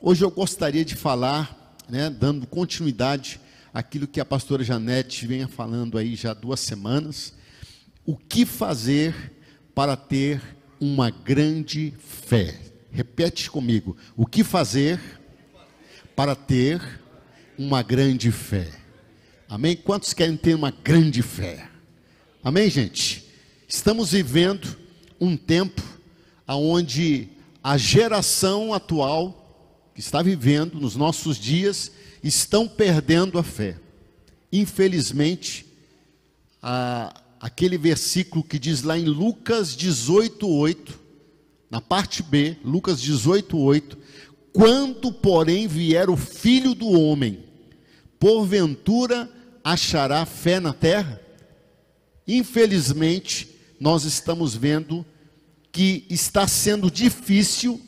Hoje eu gostaria de falar, dando continuidade àquilo que a pastora Janete vem falando aí já há 2 semanas, o que fazer para ter uma grande fé. Repete comigo, o que fazer para ter uma grande fé. Amém? Quantos querem ter uma grande fé? Amém, gente? Estamos vivendo um tempo onde a geração atual que está vivendo nos nossos dias estão perdendo a fé. Infelizmente, aquele versículo que diz lá em Lucas 18:8, na parte B, Lucas 18:8, quando porém vier o Filho do Homem, porventura achará fé na terra? Infelizmente, nós estamos vendo que está sendo difícil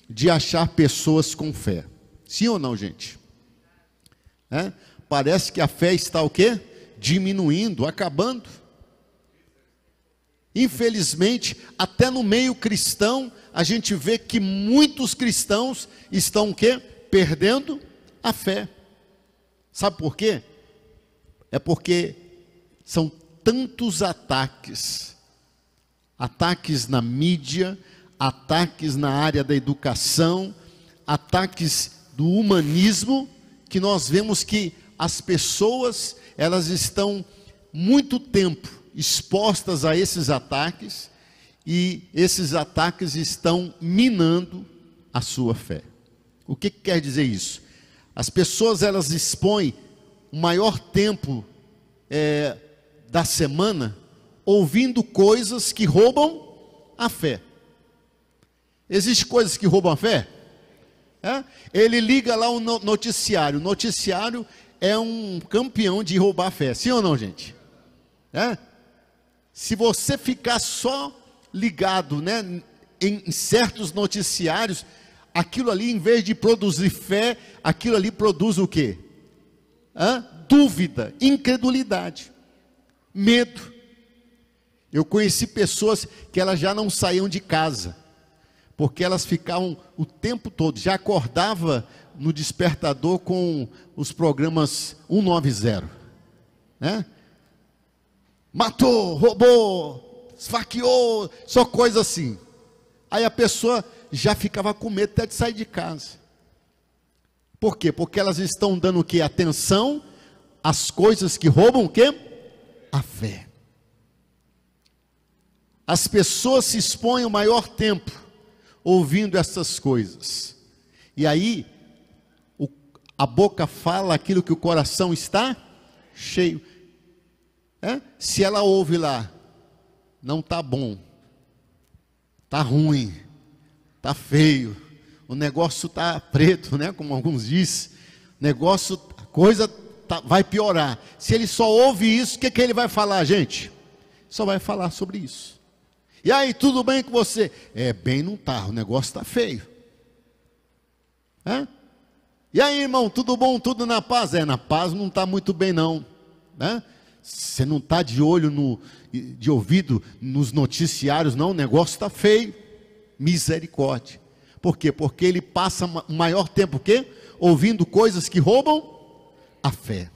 de achar pessoas com fé. Sim ou não, gente? Parece que a fé está o quê? Diminuindo, acabando. Infelizmente, até no meio cristão, a gente vê que muitos cristãos estão o quê? Perdendo a fé. Sabe por quê? É porque são tantos ataques. Ataques na mídia, ataques na área da educação, ataques do humanismo, que nós vemos que as pessoas, elas estão muito tempo expostas a esses ataques, e esses ataques estão minando a sua fé. O que quer dizer isso? As pessoas, elas expõem o maior tempo da semana ouvindo coisas que roubam a fé. Existem coisas que roubam a fé? Ele liga lá o noticiário. O noticiário é um campeão de roubar a fé. Sim ou não, gente? Se você ficar só ligado, em certos noticiários, aquilo ali, em vez de produzir fé, aquilo ali produz o quê? Dúvida, incredulidade, medo. Eu conheci pessoas que elas já não saíam de casa, porque elas ficavam o tempo todo, já acordava no despertador com os programas 190, matou, roubou, esfaqueou, só coisa assim. Aí a pessoa já ficava com medo até de sair de casa. Por quê? Porque elas estão dando o quê? Atenção às coisas que roubam o quê? A fé. As pessoas se expõem o maior tempo ouvindo essas coisas. E aí, a boca fala aquilo que o coração está cheio. Se ela ouve lá, não está bom, está ruim, está feio, o negócio está preto, como alguns dizem, a coisa vai piorar. Se ele só ouve isso, o que ele vai falar, gente? Só vai falar sobre isso. E aí, tudo bem com você? Bem não está, o negócio está feio. E aí, irmão, tudo bom, tudo na paz? Na paz não está muito bem não. Você não está de olho, de ouvido nos noticiários, não, o negócio está feio. Misericórdia. Por quê? Porque ele passa o maior tempo, o quê? Ouvindo coisas que roubam a fé.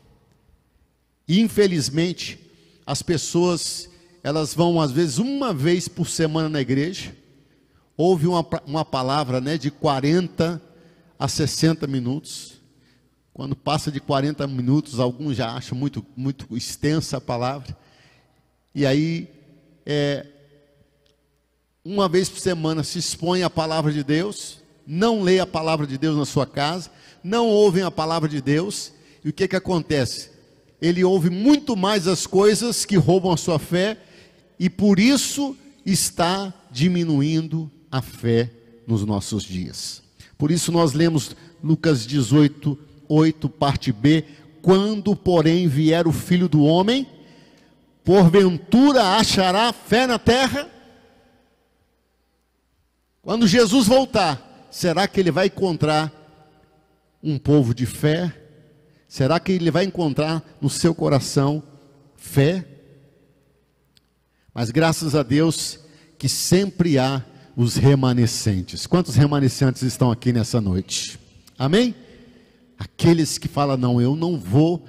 E infelizmente, as pessoas, elas vão às vezes uma vez por semana na igreja, ouve uma palavra, de 40 a 60 minutos, quando passa de 40 minutos, alguns já acham muito, muito extensa a palavra, e aí, uma vez por semana se expõe a palavra de Deus, não lê a palavra de Deus na sua casa, não ouvem a palavra de Deus, e o que acontece? Ele ouve muito mais as coisas que roubam a sua fé, e por isso está diminuindo a fé nos nossos dias. Por isso nós lemos Lucas 18:8, parte B, quando porém vier o Filho do Homem, porventura achará fé na terra? Quando Jesus voltar, será que ele vai encontrar um povo de fé? Será que ele vai encontrar no seu coração fé? Mas graças a Deus que sempre há os remanescentes. Quantos remanescentes estão aqui nessa noite? Amém? Aqueles que falam, não, eu não vou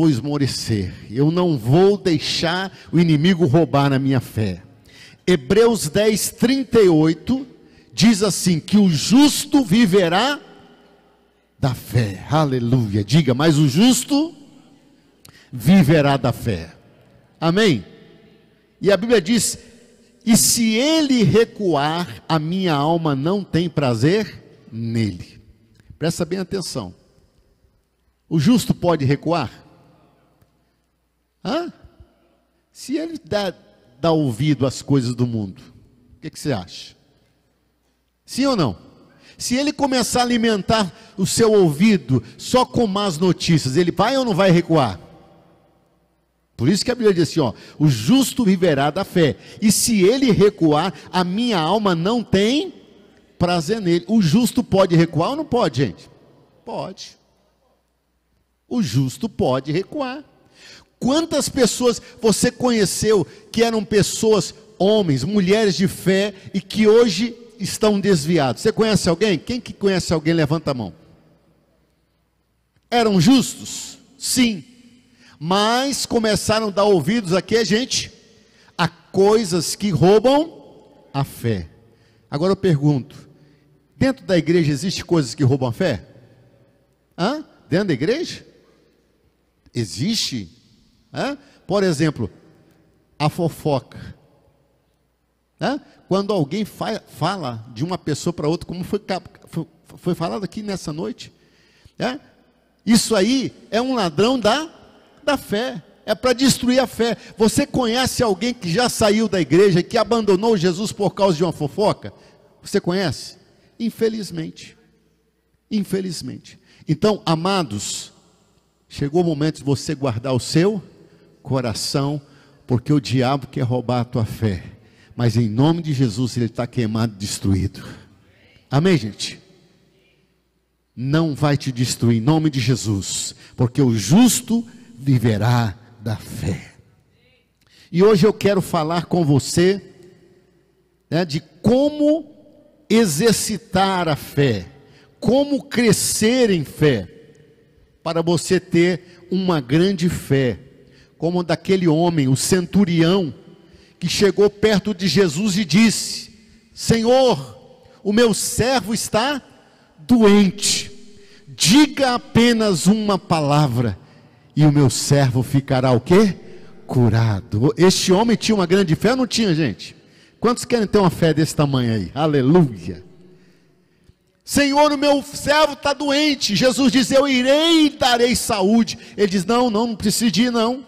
esmorecer, eu não vou deixar o inimigo roubar na minha fé. Hebreus 10, 38, diz assim, que o justo viverá da fé. Aleluia, diga, mas o justo viverá da fé. Amém? E a Bíblia diz, e se ele recuar, a minha alma não tem prazer nele. Presta bem atenção. O justo pode recuar? Se ele dá ouvido às coisas do mundo, o que você acha? Sim ou não? Se ele começar a alimentar o seu ouvido só com más notícias, ele vai ou não vai recuar? Por isso que a Bíblia diz assim, o justo viverá da fé, e se ele recuar, a minha alma não tem prazer nele. O justo pode recuar ou não pode, gente? Pode. O justo pode recuar. Quantas pessoas você conheceu que eram pessoas, homens, mulheres de fé, e que hoje estão desviados? Você conhece alguém? Quem que conhece alguém, levanta a mão. Eram justos? Sim. Mas começaram a dar ouvidos aqui, gente, a coisas que roubam a fé. Agora eu pergunto, dentro da igreja existe coisas que roubam a fé? Dentro da igreja? Existe? Por exemplo, a fofoca. Quando alguém fala de uma pessoa para outra, como foi falado aqui nessa noite, isso aí é um ladrão da fé, é para destruir a fé. Você conhece alguém que já saiu da igreja, que abandonou Jesus por causa de uma fofoca? Você conhece? Infelizmente. Então, amados, chegou o momento de você guardar o seu coração, porque o diabo quer roubar a tua fé, mas em nome de Jesus ele está queimado, destruído. Amém, gente? Não vai te destruir em nome de Jesus, porque o justo viverá da fé. E hoje eu quero falar com você, de como exercitar a fé, como crescer em fé, para você ter uma grande fé, como daquele homem, o centurião, que chegou perto de Jesus e disse: Senhor, o meu servo está doente, diga apenas uma palavra, e o meu servo ficará o quê? Curado. Este homem tinha uma grande fé ou não tinha, gente? Quantos querem ter uma fé desse tamanho aí? Aleluia. Senhor, o meu servo está doente. Jesus diz, eu irei e darei saúde. Ele diz, não precisa ir não.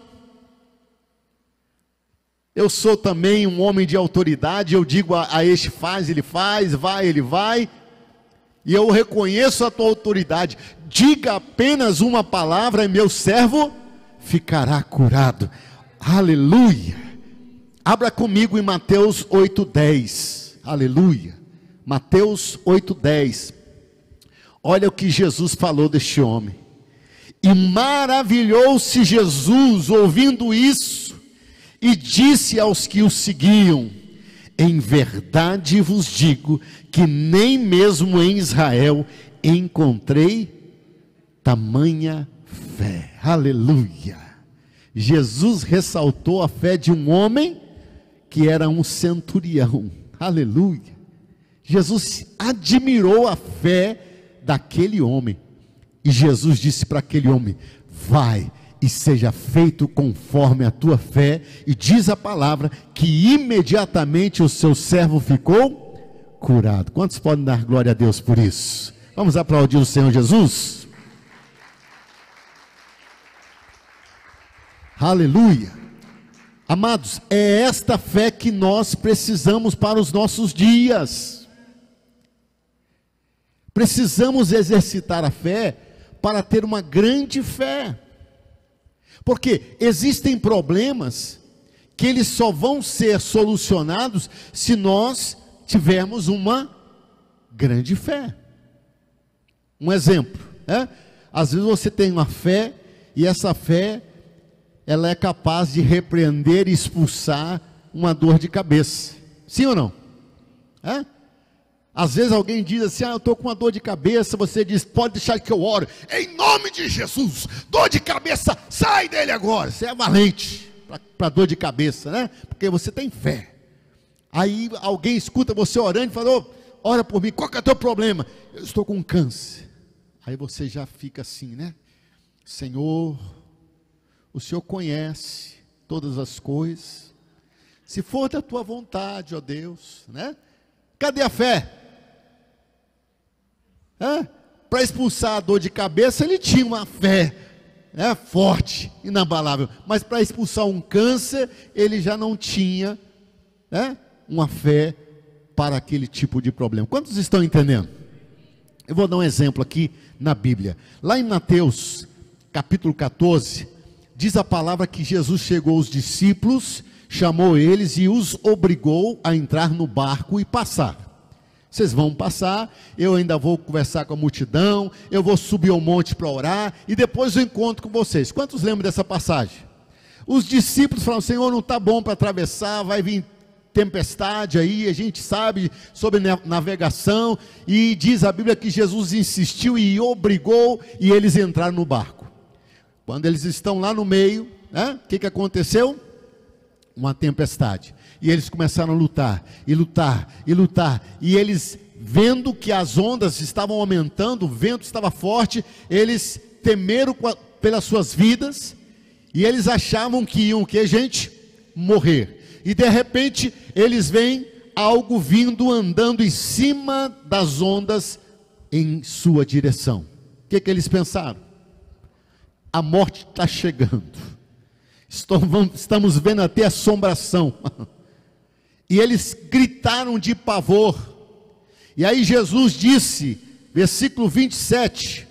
Eu sou também um homem de autoridade, eu digo a este faz, ele faz, vai, ele vai. E eu reconheço a tua autoridade. Diga apenas uma palavra e meu servo ficará curado. Aleluia. Abra comigo em Mateus 8:10. Aleluia. Mateus 8:10. Olha o que Jesus falou deste homem. E maravilhou-se Jesus ouvindo isso, e disse aos que o seguiam: em verdade vos digo que nem mesmo em Israel encontrei tamanha fé. Aleluia. Jesus ressaltou a fé de um homem que era um centurião. Aleluia. Jesus admirou a fé daquele homem. E Jesus disse para aquele homem: vai e seja feito conforme a tua fé. E diz a palavra que imediatamente o seu servo ficou curado. Quantos podem dar glória a Deus por isso? Vamos aplaudir o Senhor Jesus? Aleluia. Amados, é esta fé que nós precisamos para os nossos dias. Precisamos exercitar a fé para ter uma grande fé. Porque existem problemas que eles só vão ser solucionados se nós tivermos uma grande fé. Um exemplo, às vezes você tem uma fé e essa fé ela é capaz de repreender e expulsar uma dor de cabeça. Sim ou não? Às vezes alguém diz assim: eu estou com uma dor de cabeça. Você diz: pode deixar que eu oro, em nome de Jesus, dor de cabeça, sai dele agora. Você é valente para dor de cabeça, né? Porque você tem fé. Aí alguém escuta você orando e fala: ora por mim, qual que é o teu problema? Eu estou com câncer. Aí você já fica assim, né? Senhor, o Senhor conhece todas as coisas, se for da tua vontade, ó Deus, né? Cadê a fé? Para expulsar a dor de cabeça, ele tinha uma fé, né, forte, inabalável, mas para expulsar um câncer, ele já não tinha, né, uma fé para aquele tipo de problema. Quantos estão entendendo? Eu vou dar um exemplo aqui na Bíblia. Lá em Mateus, capítulo 14, diz a palavra que Jesus chegou aos discípulos, chamou eles e os obrigou a entrar no barco e passar. Vocês vão passar, eu ainda vou conversar com a multidão, eu vou subir ao monte para orar, e depois eu encontro com vocês. Quantos lembram dessa passagem? Os discípulos falaram: Senhor, não está bom para atravessar, vai vir tempestade aí, a gente sabe sobre navegação, e diz a Bíblia que Jesus insistiu e obrigou, e eles entraram no barco. Quando eles estão lá no meio, o que aconteceu? Uma tempestade, e eles começaram a lutar, e lutar, e lutar, e eles, vendo que as ondas estavam aumentando, o vento estava forte, eles temeram pelas suas vidas, e eles achavam que iam, gente? Morrer. E de repente, eles veem algo vindo, andando em cima das ondas, em sua direção. O que eles pensaram? A morte está chegando, estamos vendo até assombração. E eles gritaram de pavor. E aí Jesus disse, versículo 27,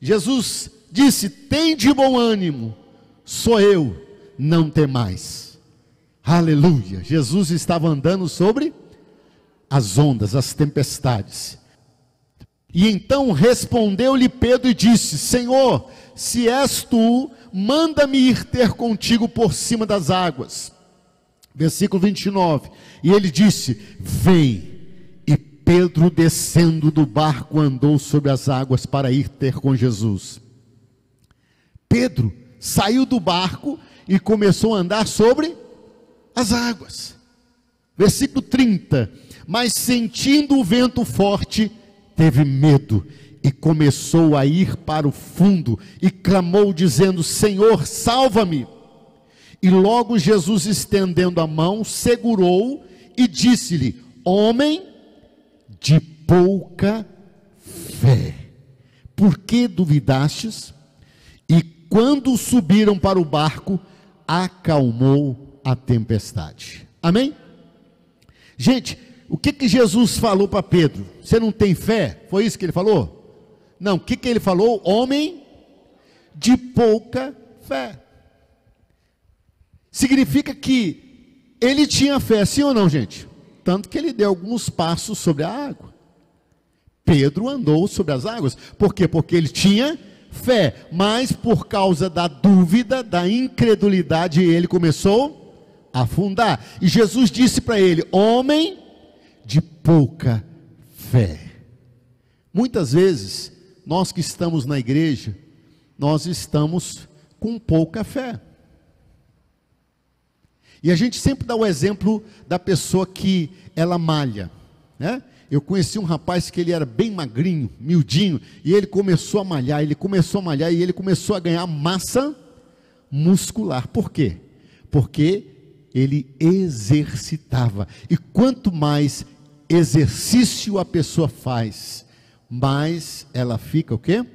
Jesus disse: tem de bom ânimo, sou eu, não temais. Aleluia. Jesus estava andando sobre as ondas, as tempestades. E então respondeu-lhe Pedro e disse: Senhor, se és tu, manda-me ir ter contigo por cima das águas. Versículo 29, e ele disse: vem. E Pedro, descendo do barco, andou sobre as águas para ir ter com Jesus. Pedro saiu do barco e começou a andar sobre as águas. Versículo 30, mas sentindo o vento forte, teve medo e começou a ir para o fundo e clamou dizendo: Senhor, salva-me. E logo Jesus, estendendo a mão, segurou e disse-lhe: homem de pouca fé, por que duvidastes? E quando subiram para o barco, acalmou a tempestade. Amém? Gente, o que Jesus falou para Pedro? Você não tem fé? Foi isso que ele falou? Não, o que ele falou? Homem de pouca fé. Significa que ele tinha fé, sim ou não, gente? Tanto que ele deu alguns passos sobre a água. Pedro andou sobre as águas. Por quê? Porque ele tinha fé, mas por causa da dúvida, da incredulidade, ele começou a afundar. E Jesus disse para ele: homem de pouca fé. Muitas vezes, nós que estamos na igreja, nós estamos com pouca fé. E a gente sempre dá o exemplo da pessoa que ela malha, né? Eu conheci um rapaz que ele era bem magrinho, miudinho, e ele começou a malhar, e ele começou a ganhar massa muscular. Por quê? Porque ele exercitava. E quanto mais exercício a pessoa faz, mais ela fica o quê?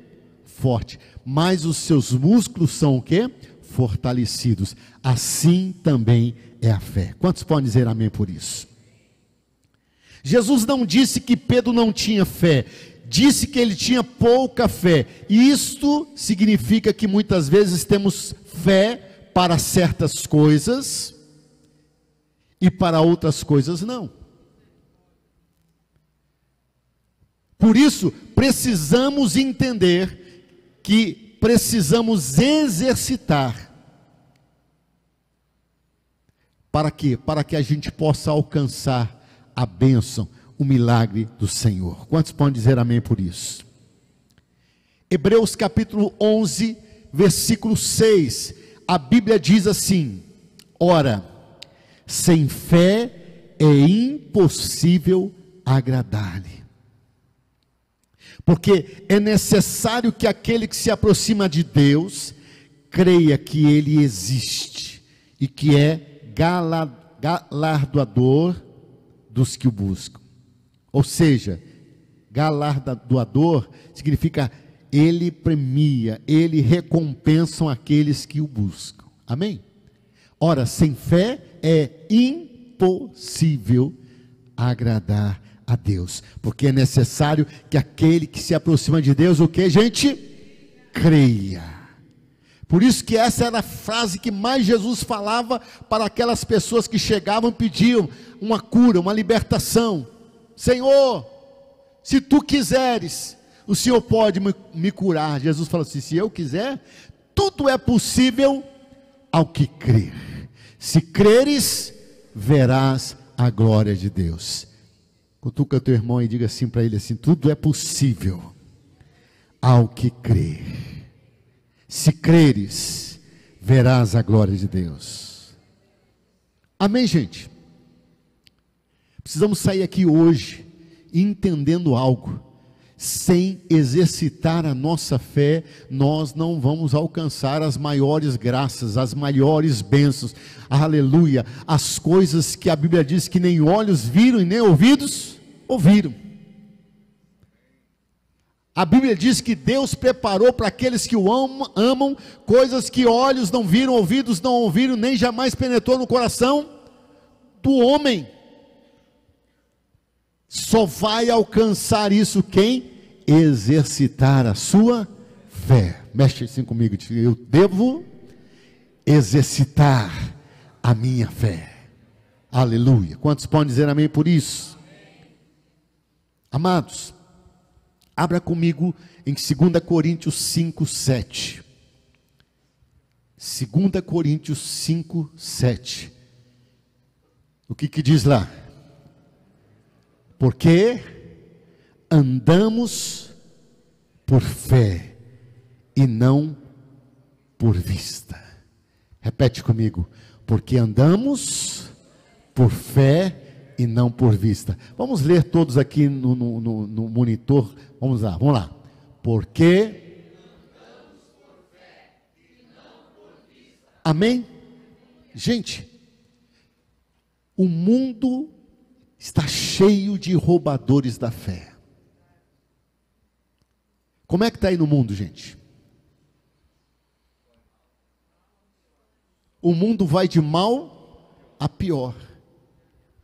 Forte. Mais os seus músculos são o quê? Fortalecidos. Assim também é a fé. Quantos podem dizer amém por isso? Jesus não disse que Pedro não tinha fé, disse que ele tinha pouca fé. E isto significa que muitas vezes temos fé para certas coisas e para outras coisas não. Por isso, precisamos entender que precisamos exercitar. Para quê? Para que a gente possa alcançar a bênção, o milagre do Senhor. Quantos podem dizer amém por isso? Hebreus capítulo 11, versículo 6, a Bíblia diz assim: ora, sem fé é impossível agradar-lhe, porque é necessário que aquele que se aproxima de Deus creia que Ele existe e que é galardoador dos que o buscam. Ou seja, galardoador significa Ele premia, Ele recompensa aqueles que o buscam. Amém? Ora, sem fé é impossível agradar a Deus, porque é necessário que aquele que se aproxima de Deus, o que, gente? Creia. Por isso que essa era a frase que mais Jesus falava para aquelas pessoas que chegavam e pediam uma cura, uma libertação. Senhor, se tu quiseres, o Senhor pode me curar. Jesus falou assim: se eu quiser, tudo é possível ao que crer. Se creres, verás a glória de Deus. Cutuca teu irmão e diga assim para ele assim: tudo é possível ao que crer. Se creres, verás a glória de Deus. Amém, gente? Precisamos sair aqui hoje entendendo algo. Sem exercitar a nossa fé, nós não vamos alcançar as maiores graças, as maiores bênçãos, aleluia, as coisas que a Bíblia diz que nem olhos viram e nem ouvidos ouviram. A Bíblia diz que Deus preparou para aqueles que o amam coisas que olhos não viram, ouvidos não ouviram, nem jamais penetrou no coração do homem. Só vai alcançar isso quem exercitar a sua fé. Mexe assim comigo, eu devo exercitar a minha fé. Aleluia. Quantos podem dizer amém por isso? Amados, abra comigo em 2 Coríntios 5, 7. 2 Coríntios 5, 7. O que diz lá? Porque andamos por fé e não por vista. Repete comigo: porque andamos por fé e não por vista. Vamos ler todos aqui no monitor. Vamos lá. Porque andamos por fé e não por vista. Amém? Gente, o mundo está cheio de roubadores da fé. Como é que está aí no mundo, gente? O mundo vai de mal a pior.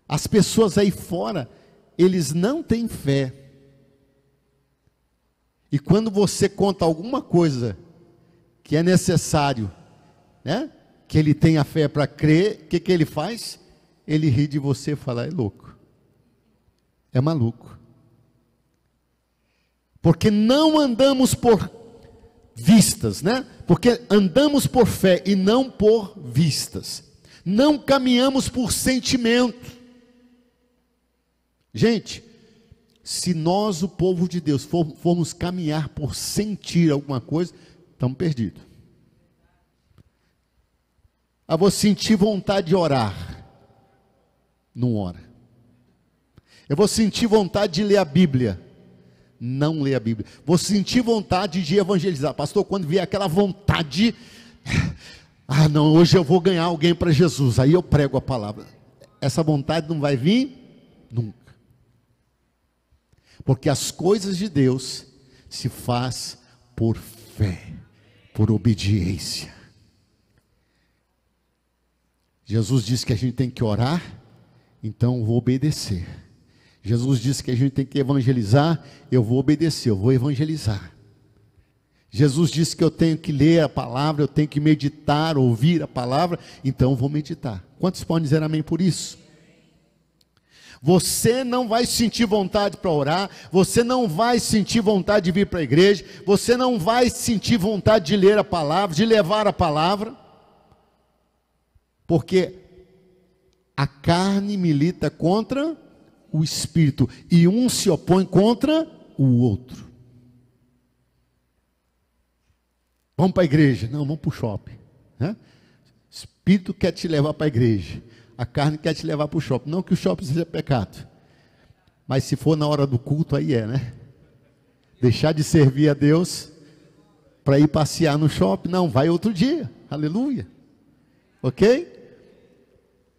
As pessoas aí fora, eles não têm fé. E quando você conta alguma coisa que é necessário, né, que ele tenha fé para crer, o que ele faz? Ele ri de você e fala: é louco. É maluco. Porque não andamos por vistas, né? Porque andamos por fé e não por vistas. Não caminhamos por sentimento. Gente, se nós, o povo de Deus, formos caminhar por sentir alguma coisa, estamos perdidos. Eu vou sentir vontade de orar, não ora. Eu vou sentir vontade de ler a Bíblia, não ler a Bíblia. Vou sentir vontade de evangelizar. Pastor, quando vier aquela vontade, não, hoje eu vou ganhar alguém para Jesus, aí eu prego a palavra. Essa vontade não vai vir nunca. Porque as coisas de Deus se faz por fé, por obediência. Jesus disse que a gente tem que orar, então eu vou obedecer. Jesus disse que a gente tem que evangelizar, eu vou obedecer, eu vou evangelizar. Jesus disse que eu tenho que ler a palavra, eu tenho que meditar, ouvir a palavra, então eu vou meditar. Quantos podem dizer amém por isso? Você não vai sentir vontade para orar, você não vai sentir vontade de vir para a igreja, você não vai sentir vontade de ler a palavra, de levar a palavra, porque a carne milita contra o Espírito, e um se opõe contra o outro. Vamos para a igreja? Não, vamos para o shopping, né? O Espírito quer te levar para a igreja, a carne quer te levar para o shopping. Não que o shopping seja pecado, mas se for na hora do culto, aí né? Deixar de servir a Deus para ir passear no shopping, não, vai outro dia, aleluia, ok?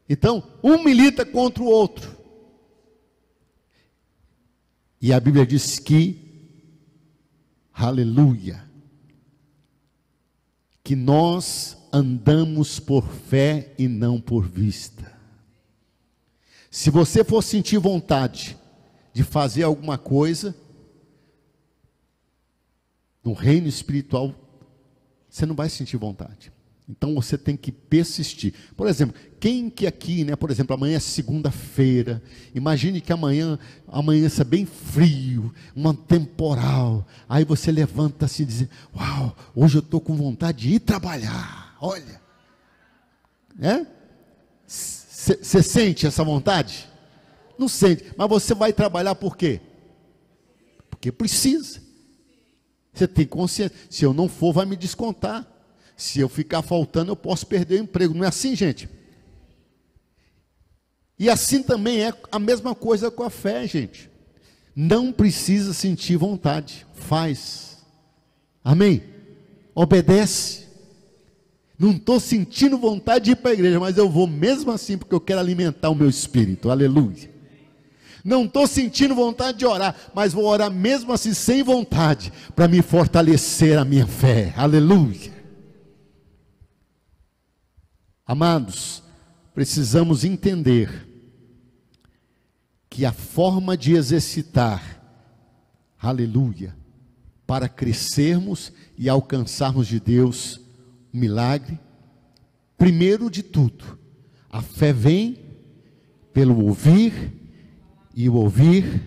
Então, um milita contra o outro, e a Bíblia diz que, aleluia, que nós andamos por fé e não por vista. Se você for sentir vontade de fazer alguma coisa, no reino espiritual, você não vai sentir vontade. Então você tem que persistir. Por exemplo, quem que aqui, por exemplo, amanhã é segunda-feira, imagine que amanhã é bem frio, uma temporal, aí você levanta-se e diz, uau, hoje eu estou com vontade de ir trabalhar, olha, você sente essa vontade? Não sente, mas você vai trabalhar por quê? Porque precisa. Você tem consciência, se eu não for vai me descontar, se eu ficar faltando eu posso perder o emprego, não é assim, gente? E assim também é a mesma coisa com a fé, gente. Não precisa sentir vontade, faz, amém? Obedece. Não estou sentindo vontade de ir para a igreja, mas eu vou mesmo assim, porque eu quero alimentar o meu espírito, aleluia. Não estou sentindo vontade de orar, mas vou orar mesmo assim, sem vontade, para me fortalecer a minha fé, aleluia. Amados, precisamos entender que a forma de exercitar, aleluia, para crescermos e alcançarmos de Deus um milagre, primeiro de tudo, a fé vem pelo ouvir, e o ouvir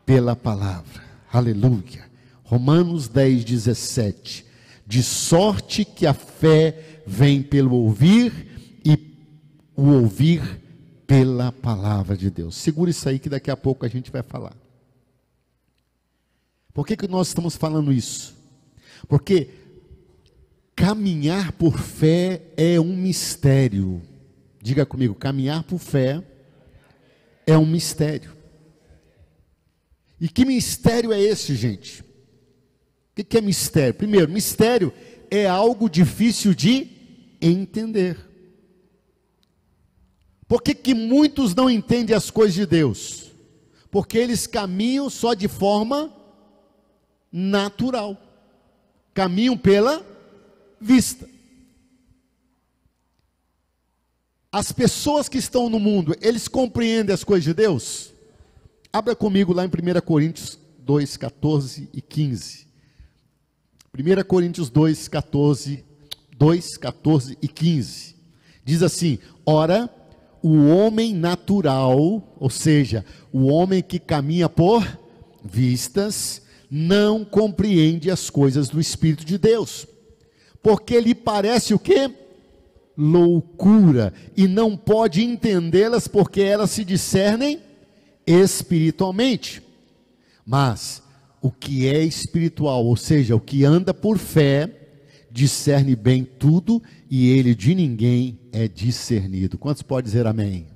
pela palavra, aleluia. Romanos 10, 17, de sorte que a fé vem pelo ouvir, e o ouvir pela palavra de Deus. Segura isso aí que daqui a pouco a gente vai falar. Por que nós estamos falando isso? Porque caminhar por fé é um mistério. Diga comigo, caminhar por fé é um mistério. E que mistério é esse, gente? O que é mistério? Primeiro, mistério é algo difícil de entender. Por que muitos não entendem as coisas de Deus? Porque eles caminham só de forma natural. Caminham pela vista. As pessoas que estão no mundo, eles compreendem as coisas de Deus? Abra comigo lá em 1 Coríntios 2, 14 e 15. 1 Coríntios 2, 14 e 15. Diz assim, ora, o homem natural, ou seja, o homem que caminha por vistas, não compreende as coisas do Espírito de Deus, porque lhe parece o quê? Loucura, e não pode entendê-las, porque elas se discernem espiritualmente. Mas o que é espiritual, ou seja, o que anda por fé, discerne bem tudo, e ele de ninguém é discernido. Quantos podem dizer amém?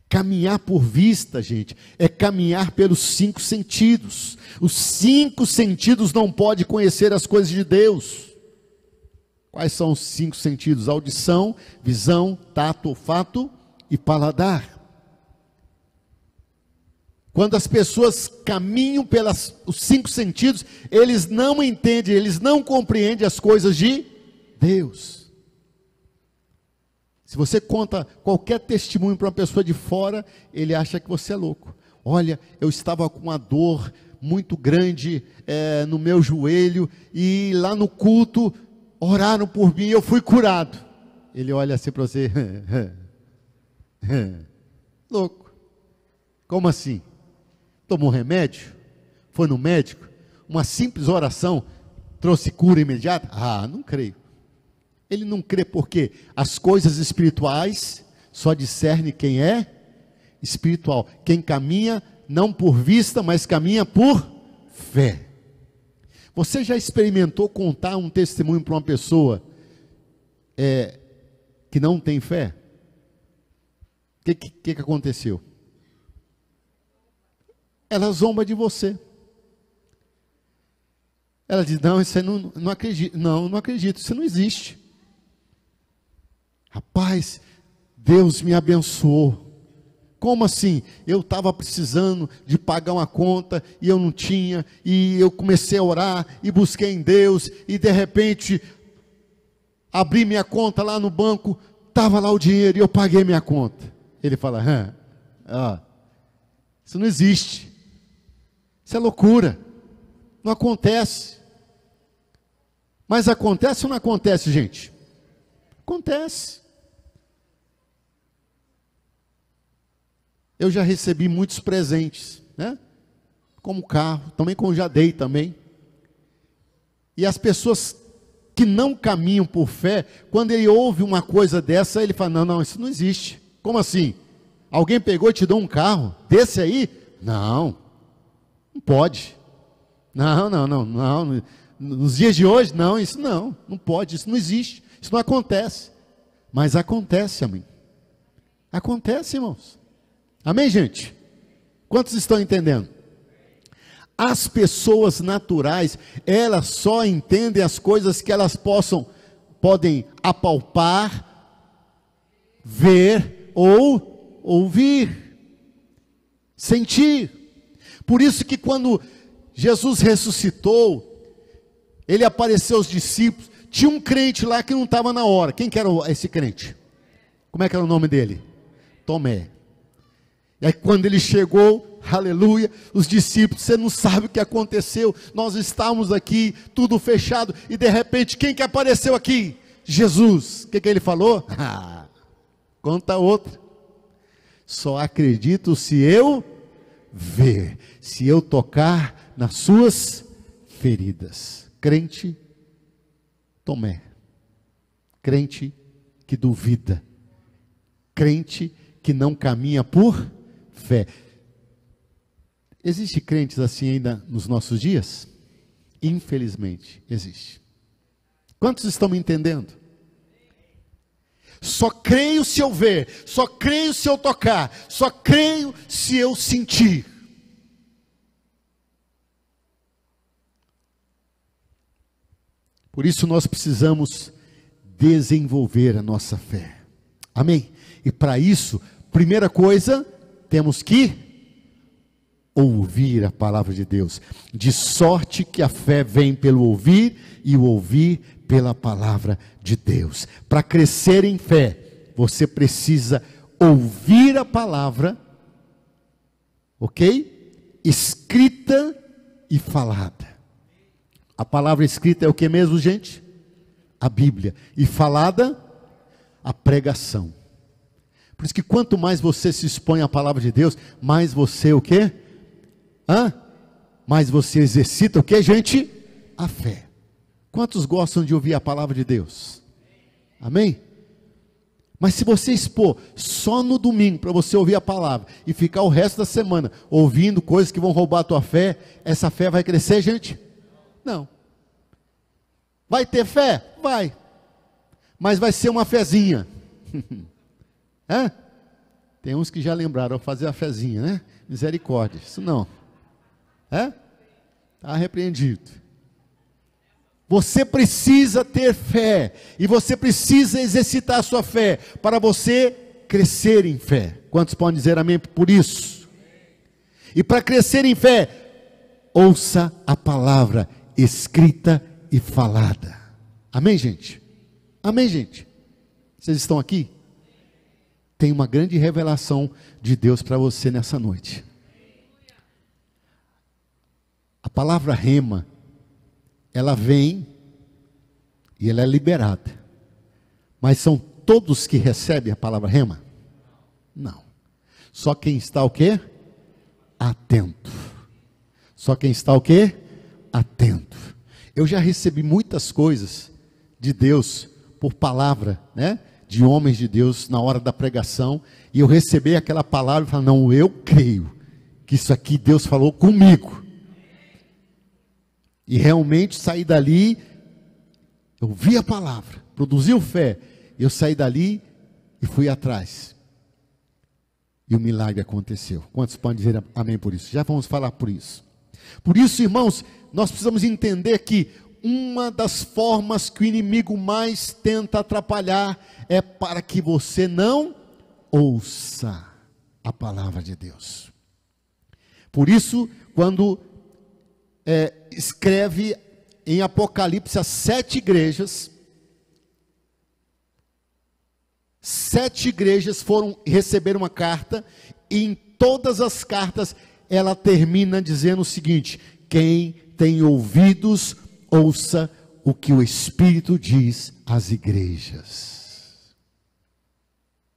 Caminhar por vista, gente, é caminhar pelos 5 sentidos. Os 5 sentidos não podem conhecer as coisas de Deus. Quais são os 5 sentidos? Audição, visão, tato, olfato e paladar. Quando as pessoas caminham pelos 5 sentidos, eles não entendem, eles não compreendem as coisas de Deus. Se você conta qualquer testemunho para uma pessoa de fora, ele acha que você é louco. Olha, eu estava com uma dor muito grande no meu joelho, e lá no culto oraram por mim e eu fui curado. Ele olha assim para você, louco, como assim? Tomou remédio? Foi no médico? Uma simples oração trouxe cura imediata? Ah, não creio. Ele não crê porque as coisas espirituais só discerne quem é espiritual. Quem caminha não por vista, mas caminha por fé. Você já experimentou contar um testemunho para uma pessoa que não tem fé? O que aconteceu? Ela zomba de você. Ela diz, não, isso aí não acredito. Não acredito, isso não existe. Rapaz, Deus me abençoou. Como assim? Eu estava precisando de pagar uma conta e eu não tinha, e eu comecei a orar e busquei em Deus, e de repente abri minha conta lá no banco, estava lá o dinheiro e eu paguei minha conta. Ele fala, isso não existe, isso é loucura, não acontece. Mas acontece ou não acontece, gente? Acontece. Eu já recebi muitos presentes, né? Como carro, também como já dei também. E as pessoas que não caminham por fé, quando ele ouve uma coisa dessa, ele fala, não, isso não existe. Como assim? Alguém pegou e te deu um carro desse aí? Não pode. Não. Nos dias de hoje, isso não pode, isso não existe, isso não acontece. Mas acontece, amém. Acontece, irmãos. Amém, gente? Quantos estão entendendo? As pessoas naturais, elas só entendem as coisas que elas podem apalpar, ver ou ouvir, sentir. Por isso que quando Jesus ressuscitou, ele apareceu aos discípulos, tinha um crente lá que não estava na hora. Quem que era esse crente? Como é que era o nome dele? Tomé. E aí quando ele chegou, aleluia, os discípulos, você não sabe o que aconteceu, nós estávamos aqui, tudo fechado, e de repente, quem que apareceu aqui? Jesus. O que ele falou? Conta outra. Só acredito se eu ver, se eu tocar nas suas feridas. Crente Tomé, crente que duvida, crente que não caminha por fé. Existe crentes assim ainda nos nossos dias? Infelizmente, existe. Quantos estão me entendendo? Só creio se eu ver, só creio se eu tocar, só creio se eu sentir. Por isso nós precisamos desenvolver a nossa fé. Amém? E para isso, primeira coisa, temos que ouvir a palavra de Deus. De sorte que a fé vem pelo ouvir e o ouvir pela palavra de Deus. Para crescer em fé, você precisa ouvir a palavra, ok? Escrita e falada. A palavra escrita é o que mesmo, gente? A Bíblia. E falada, a pregação. Por isso que quanto mais você se expõe à palavra de Deus, mais você o quê? Mais você exercita o quê, gente? A fé. Quantos gostam de ouvir a palavra de Deus? Amém? Mas se você expor só no domingo para você ouvir a palavra e ficar o resto da semana ouvindo coisas que vão roubar a tua fé, essa fé vai crescer, gente? Não. Vai ter fé? Vai. Mas vai ser uma fezinha. Tem uns que já lembraram fazer a fezinha, né? Misericórdia. Isso não. Está repreendido. Você precisa ter fé. E você precisa exercitar a sua fé para você crescer em fé. Quantos podem dizer amém por isso? E para crescer em fé, ouça a palavra escrita e falada. Amém, gente? Amém, gente? Vocês estão aqui? Tem uma grande revelação de Deus para você nessa noite. A palavra rema, ela vem e ela é liberada. Mas são todos que recebem a palavra rema? Não. Só quem está o quê? Atento. Só quem está o quê? Atento. Eu já recebi muitas coisas de Deus por palavra, né? de homens de Deus na hora da pregação, e eu recebi aquela palavra e falei, não, eu creio que isso aqui Deus falou comigo. E realmente saí dali, eu vi a palavra, produziu fé, eu saí dali e fui atrás. E o milagre aconteceu. Quantos podem dizer amém por isso? Já vamos falar por isso. Por isso, irmãos, nós precisamos entender que uma das formas que o inimigo mais tenta atrapalhar é para que você não ouça a palavra de Deus. Por isso, quando escreve em Apocalipse as 7 igrejas, 7 igrejas receberam uma carta, e em todas as cartas ela termina dizendo o seguinte: quem tem ouvidos, ouça o que o Espírito diz às igrejas.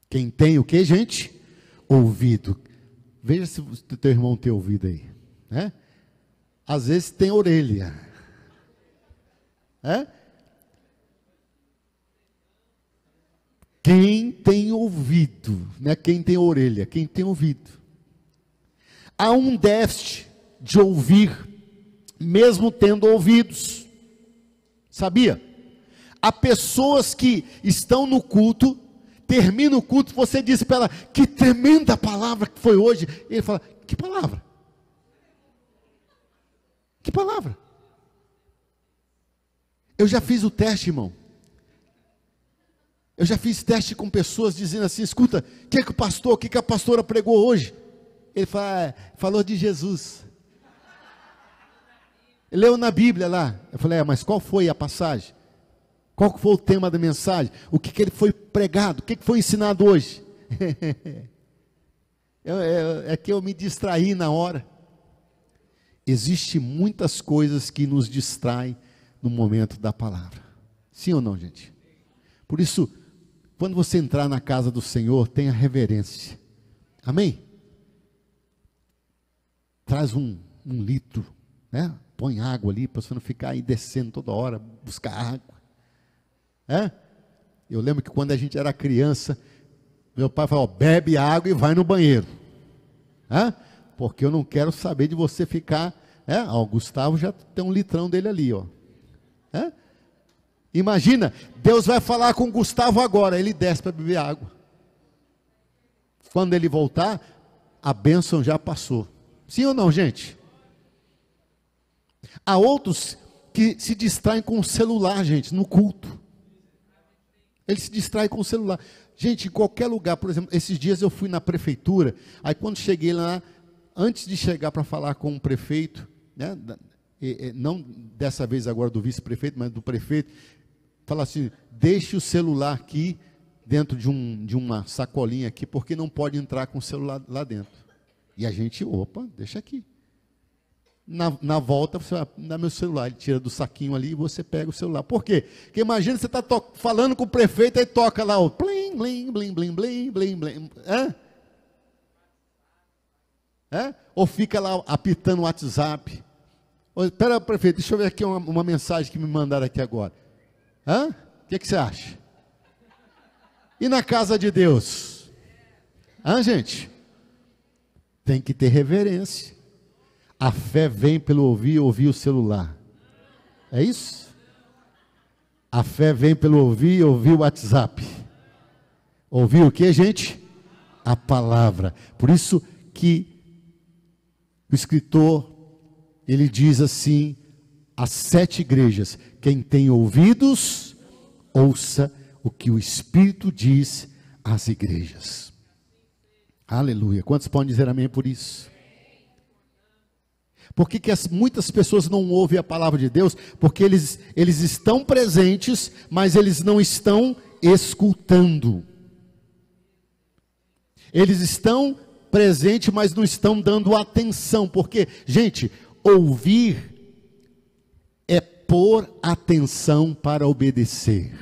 Quem tem o que, gente? Ouvido. Veja se o teu irmão tem ouvido aí, né? Às vezes tem orelha, né? Quem tem ouvido, né? Quem tem orelha, quem tem ouvido. Há um déficit de ouvir, mesmo tendo ouvidos. Sabia? Há pessoas que estão no culto, termina o culto, você diz para ela, que tremenda palavra que foi hoje. E ele fala, que palavra? Que palavra? Eu já fiz o teste, irmão. Eu já fiz teste com pessoas dizendo assim, escuta, o que a pastora pregou hoje? Ele fala, falou de Jesus. Ele leu na Bíblia lá. Eu falei, mas qual foi a passagem? Qual foi o tema da mensagem? O que ele foi pregado? O que foi ensinado hoje? É que eu me distraí na hora. Existem muitas coisas que nos distraem no momento da palavra. Sim ou não, gente? Por isso, quando você entrar na casa do Senhor, tenha reverência. Amém? Traz um litro, né? Põe água ali, para você não ficar aí descendo toda hora, buscar água. Eu lembro que quando a gente era criança, meu pai falou, bebe água e vai no banheiro. Porque eu não quero saber de você ficar, o Gustavo já tem um litrão dele ali, ó. Imagina, Deus vai falar com o Gustavo agora, ele desce para beber água. Quando ele voltar, a bênção já passou. Sim ou não, gente? Há outros que se distraem com o celular, gente, no culto. Ele se distrai com o celular. Gente, em qualquer lugar, por exemplo, esses dias eu fui na prefeitura, aí quando cheguei lá, antes de chegar para falar com o prefeito, né, não dessa vez agora do vice-prefeito, mas do prefeito, fala assim, deixe o celular aqui, dentro de uma sacolinha aqui, porque não pode entrar com o celular lá dentro. E a gente, opa, deixa aqui. Na volta, você vai dar meu celular, ele tira do saquinho ali e você pega o celular. Por quê? Porque imagina você está falando com o prefeito, aí toca lá o blim, blim, blim, blim, blim, blim, blim. Ou fica lá apitando o WhatsApp. Espera, prefeito, deixa eu ver aqui uma mensagem que me mandaram aqui agora. O que você acha? E na casa de Deus? Gente? Tem que ter reverência. A fé vem pelo ouvir o celular. É isso? A fé vem pelo ouvir o WhatsApp. Ouvir o que, gente? A palavra. Por isso que o escritor, ele diz assim, as 7 igrejas, quem tem ouvidos, ouça o que o Espírito diz às igrejas. Aleluia. Quantos podem dizer amém por isso? Por que muitas pessoas não ouvem a palavra de Deus? Porque eles estão presentes, mas eles não estão escutando. Eles estão presentes, mas não estão dando atenção. Porque, gente, ouvir é pôr atenção para obedecer.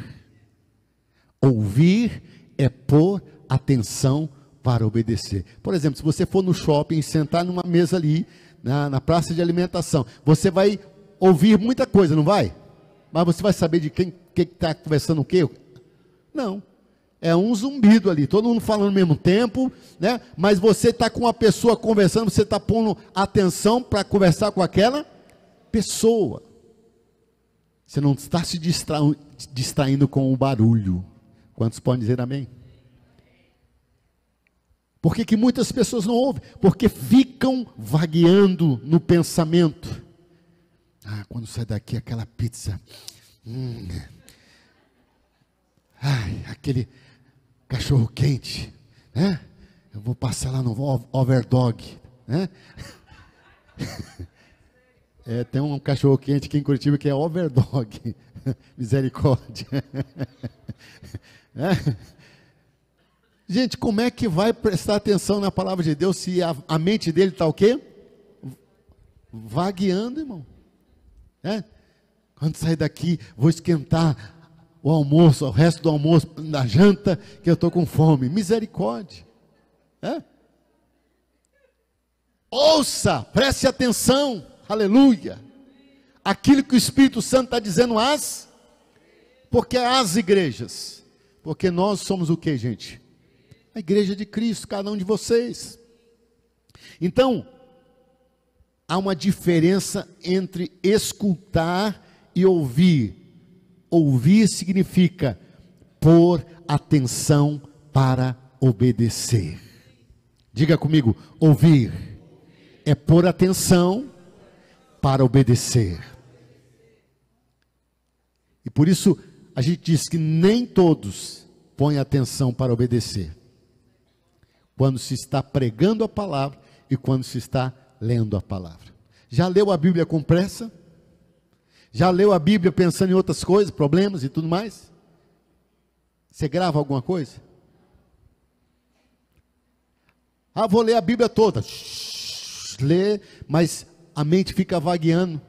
Ouvir é pôr atenção para obedecer. Por exemplo, se você for no shopping e sentar numa mesa ali, na praça de alimentação, você vai ouvir muita coisa, não vai? Mas você vai saber de quem está conversando o quê? Não. É um zumbido ali, todo mundo falando ao mesmo tempo, né? Mas você está com uma pessoa conversando, você está pondo atenção para conversar com aquela pessoa. Você não está se distraindo com o barulho. Quantos podem dizer amém? Por que muitas pessoas não ouvem? Porque ficam vagueando no pensamento. Ah, quando sai daqui aquela pizza, ai, aquele cachorro quente, né? Eu vou passar lá no Overdog, né? Tem um cachorro quente aqui em Curitiba que é Overdog. Misericórdia. Gente, como é que vai prestar atenção na palavra de Deus se a mente dele está o quê? Vagueando, irmão. Quando sair daqui, vou esquentar o almoço, o resto do almoço, da janta, que eu estou com fome. Misericórdia. Ouça, preste atenção, aleluia. Aquilo que o Espírito Santo está dizendo porque as igrejas, porque nós somos o que, gente? A igreja de Cristo, cada um de vocês. Então, há uma diferença entre escutar e ouvir. Ouvir significa pôr atenção para obedecer. Diga comigo, ouvir é pôr atenção para obedecer. E por isso a gente diz que nem todos põem atenção para obedecer. Quando se está pregando a palavra e quando se está lendo a palavra. Já leu a Bíblia com pressa? Já leu a Bíblia pensando em outras coisas, problemas e tudo mais? Você grava alguma coisa? Ah, vou ler a Bíblia toda. Lê, mas a mente fica vagueando.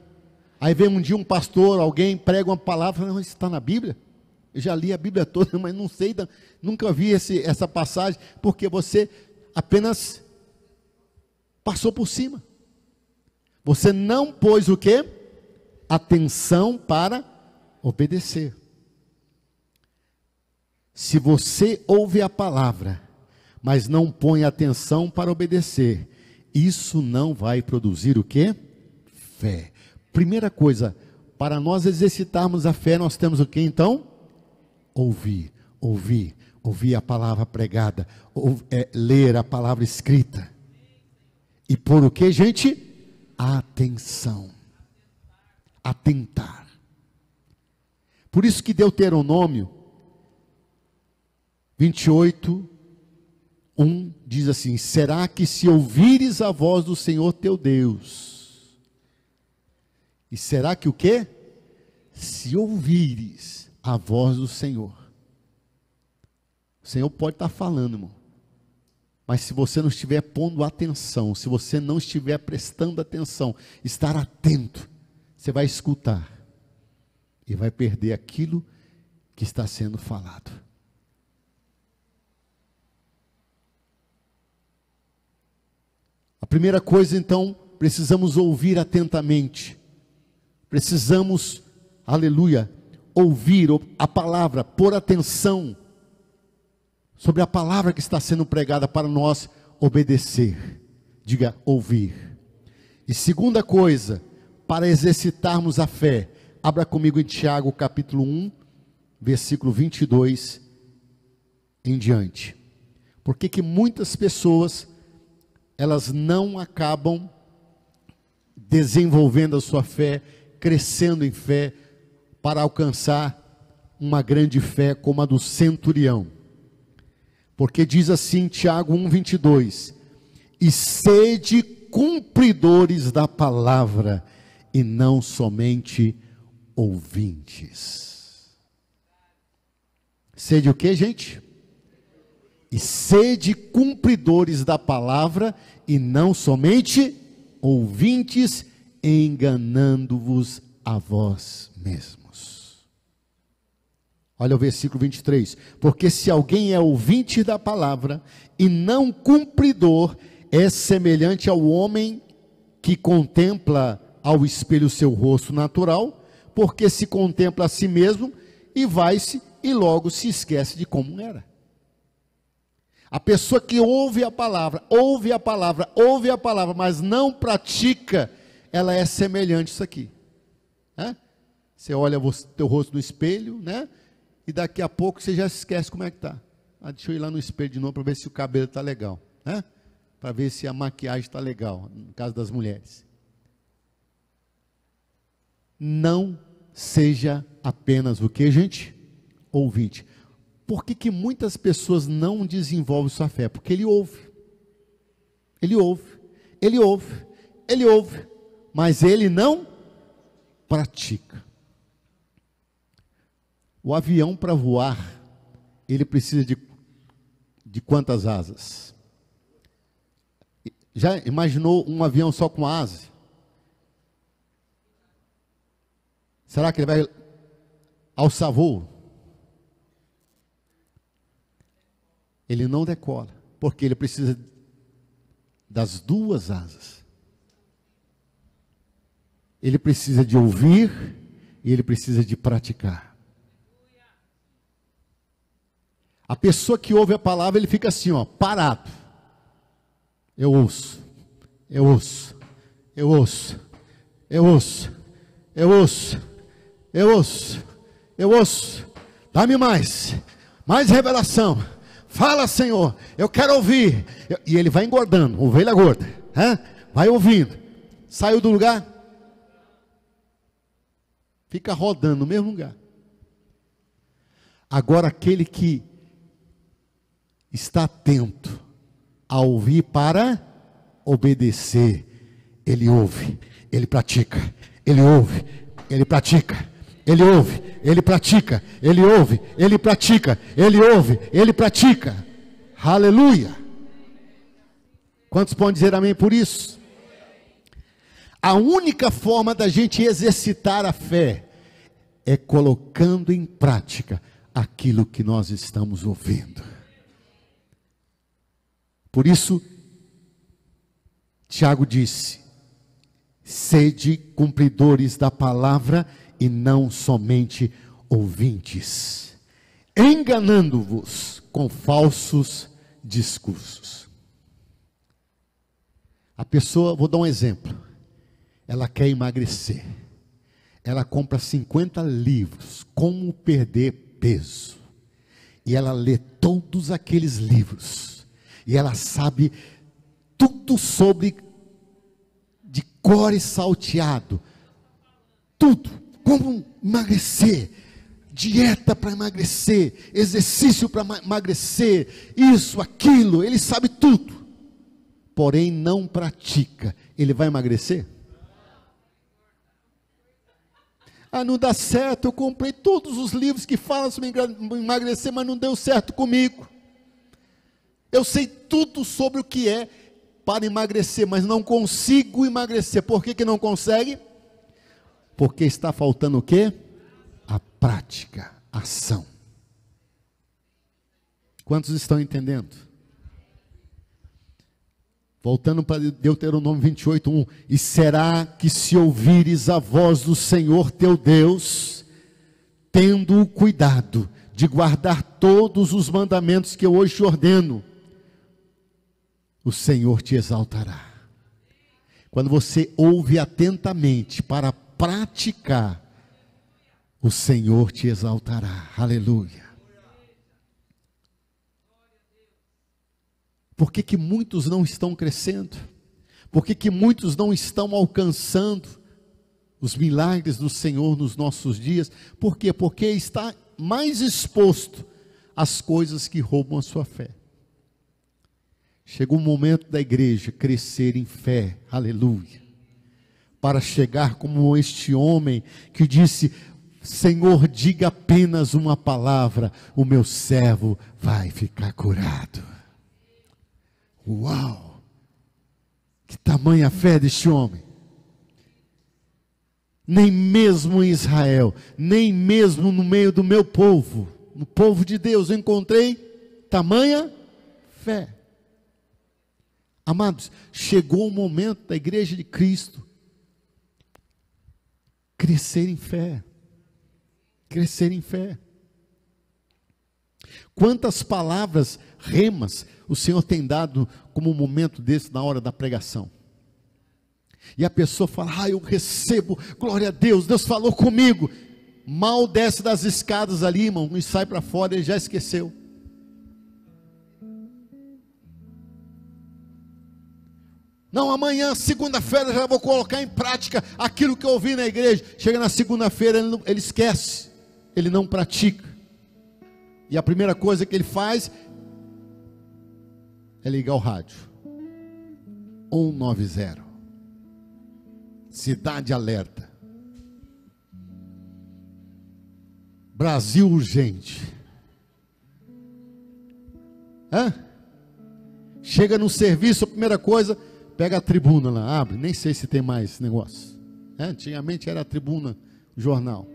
Aí vem um dia um pastor, alguém prega uma palavra, não, isso está na Bíblia? Eu já li a Bíblia toda, mas não sei, nunca vi essa passagem, porque você apenas passou por cima. Você não pôs o quê? Atenção para obedecer. Se você ouve a palavra, mas não põe atenção para obedecer, isso não vai produzir o quê? Fé. Primeira coisa, para nós exercitarmos a fé, nós temos o quê então? Ouvir a palavra pregada, ler a palavra escrita. E por o que, gente? Atenção. Atentar. Por isso que Deuteronômio 28, 1 diz assim: será que se ouvires a voz do Senhor teu Deus, e será que o quê? Se ouvires a voz do Senhor, o Senhor pode estar falando, irmão, mas se você não estiver pondo atenção, se você não estiver prestando atenção, estar atento, você vai escutar e vai perder aquilo que está sendo falado. A primeira coisa, então, precisamos ouvir atentamente. Precisamos, aleluia, ouvir a palavra, pôr atenção sobre a palavra que está sendo pregada para nós obedecer. Diga, ouvir. E segunda coisa, para exercitarmos a fé, abra comigo em Tiago capítulo 1, versículo 22 em diante. Por que muitas pessoas, elas não acabam desenvolvendo a sua fé, crescendo em fé, para alcançar uma grande fé como a do centurião? Porque diz assim, Tiago 1:22, e sede cumpridores da palavra, e não somente ouvintes. Sede o que, gente? E sede cumpridores da palavra, e não somente ouvintes, enganando-vos a vós mesmos. Olha o versículo 23. Porque se alguém é ouvinte da palavra, e não cumpridor, é semelhante ao homem que contempla ao espelho o seu rosto natural, porque se contempla a si mesmo, e vai-se, e logo se esquece de como era. A pessoa que ouve a palavra, ouve a palavra, ouve a palavra, mas não pratica, ela é semelhante a isso aqui, né? Você olha o teu rosto no espelho, né? E daqui a pouco você já esquece como é que está. Deixa eu ir lá no espelho de novo para ver se o cabelo está legal, né? Para ver se a maquiagem está legal, no caso das mulheres. Não seja apenas o que, gente? Ouvinte. Por que muitas pessoas não desenvolvem sua fé? Porque ele ouve, mas ele não pratica. O avião, para voar, ele precisa de quantas asas? Já imaginou um avião só com asa? Será que ele vai alçar voo? Ele não decola, porque ele precisa das duas asas. Ele precisa de ouvir e ele precisa de praticar. A pessoa que ouve a palavra, ele fica assim, ó, parado. Eu ouço. Dá-me mais revelação. Fala, Senhor, eu quero ouvir. E ele vai engordando, ovelha gorda, vai ouvindo. Saiu do lugar, fica rodando no mesmo lugar. Agora aquele que está atento a ouvir para obedecer, ele ouve, ele pratica, ele ouve, ele pratica, ele ouve, ele pratica, ele ouve, ele pratica, ele ouve, ele pratica. Aleluia! Quantos podem dizer amém por isso? A única forma da gente exercitar a fé é colocando em prática aquilo que nós estamos ouvindo. Por isso, Tiago disse: sede cumpridores da palavra e não somente ouvintes, enganando-vos com falsos discursos. A pessoa, vou dar um exemplo, ela quer emagrecer, ela compra 50 livros, como perder peso, e ela lê todos aqueles livros, e ela sabe tudo sobre, de cor e salteado, tudo, como emagrecer, dieta para emagrecer, exercício para emagrecer, isso, aquilo, ele sabe tudo, porém não pratica, ele vai emagrecer? Não dá certo, eu comprei todos os livros que falam sobre emagrecer, mas não deu certo comigo. Eu sei tudo sobre o que é para emagrecer, mas não consigo emagrecer. Por que não consegue? Porque está faltando o quê? A prática, a ação. Quantos estão entendendo? Voltando para Deuteronômio 28:1. E será que se ouvires a voz do Senhor teu Deus, tendo o cuidado de guardar todos os mandamentos que eu hoje te ordeno, o Senhor te exaltará. Quando você ouve atentamente para praticar, o Senhor te exaltará. Aleluia. Por que muitos não estão crescendo? Por que muitos não estão alcançando os milagres do Senhor nos nossos dias? Por quê? Porque está mais exposto às coisas que roubam a sua fé. Chegou o momento da igreja crescer em fé, aleluia, para chegar como este homem que disse: Senhor, diga apenas uma palavra, o meu servo vai ficar curado. Uau! Que tamanha fé deste homem! Nem mesmo em Israel, nem mesmo no meio do meu povo, no povo de Deus, eu encontrei tamanha fé. Amados, chegou o momento da igreja de Cristo crescer em fé. Crescer em fé. Quantas palavras remas o Senhor tem dado como um momento desse na hora da pregação. E a pessoa fala, eu recebo, glória a Deus, Deus falou comigo. Mal desce das escadas ali, irmão, e sai para fora, ele já esqueceu. Não, amanhã, segunda-feira, já vou colocar em prática aquilo que eu ouvi na igreja. Chega na segunda-feira, ele esquece, ele não pratica. E a primeira coisa que ele faz é ligar o rádio. 190. Cidade Alerta. Brasil Urgente. Chega no serviço, a primeira coisa, pega a tribuna lá, abre, nem sei se tem mais esse negócio. Antigamente era a tribuna, jornal.